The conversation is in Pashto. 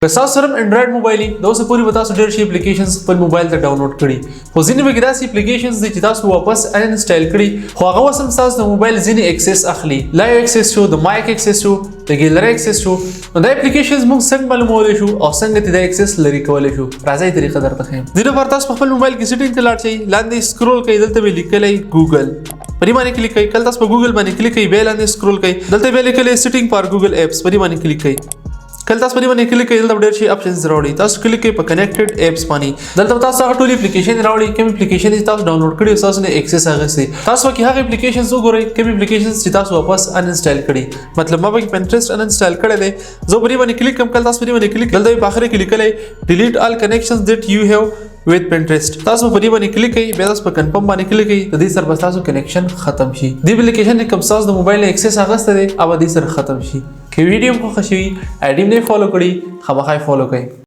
تاسو سره انډراید موبایل دا اوس پوری وتا سو ډیر شي اپلیکیشنز په موبایل ته ډاونلوډ کړي خو ځینې وګړي داسې اپلیکیشنز دي چې تاسو واپس انسټال کړي خو هغه وسم تاسو د موبایل ځینې اکسس اخلي لایو اکسس شو د مایک اکسس شو د ګیلری اکسس شو نو دا اپلیکیشنز موږ څنګه معلومولای شو او څنګه د اکسس لري کولای شو راځي طریقه درته خیم د نو ورته په خپل موبایل کې سیټینګ ته لاړ شئ لاندې سکرول کړئ دلته به لیکلای ګوګل پرې باندې کلیک کړئ کله تاسو په ګوګل باندې کلیک کړئ به لاندې سکرول کړئ دلته به لیکلای سیټینګ فار ګوګل اپس پرې باندې کلیک کړئ کله تاسو پرې باندې کلیک کړئ دلته ډېر شي اپشنز راوړي تاسو کلیک کړئ په کنیکټډ اپس باندې دلته تاسو هغه ټول اپلیکیشن راوړي کوم اپلیکیشن چې تاسو ډاونلوډ کړی تاسو نه اکسس اغستې تاسو کې هغه اپلیکیشنز وګورئ کوم اپلیکیشنز چې تاسو واپس انسټال کړی مطلب ما به پنټرست انسټال کړی دی زه پرې باندې کلیک کوم کله تاسو پرې باندې کلیک دلته په اخر کې لیکلای ډیلیټ آل کنیکشنز دیٹ یو هاف with Pinterest تاسو په دې باندې کلیک کړئ بیا تاسو په کنفرم باندې کلیک کړئ د دې سره بس تاسو کنیکشن ختم شي د اپلیکیشن کوم تاسو د موبایل اکسس اغسته دی او د دې سره ختم شي که ویډیو مو خوښ شي اډیم نه فالو کړئ خامخا فالو کړئ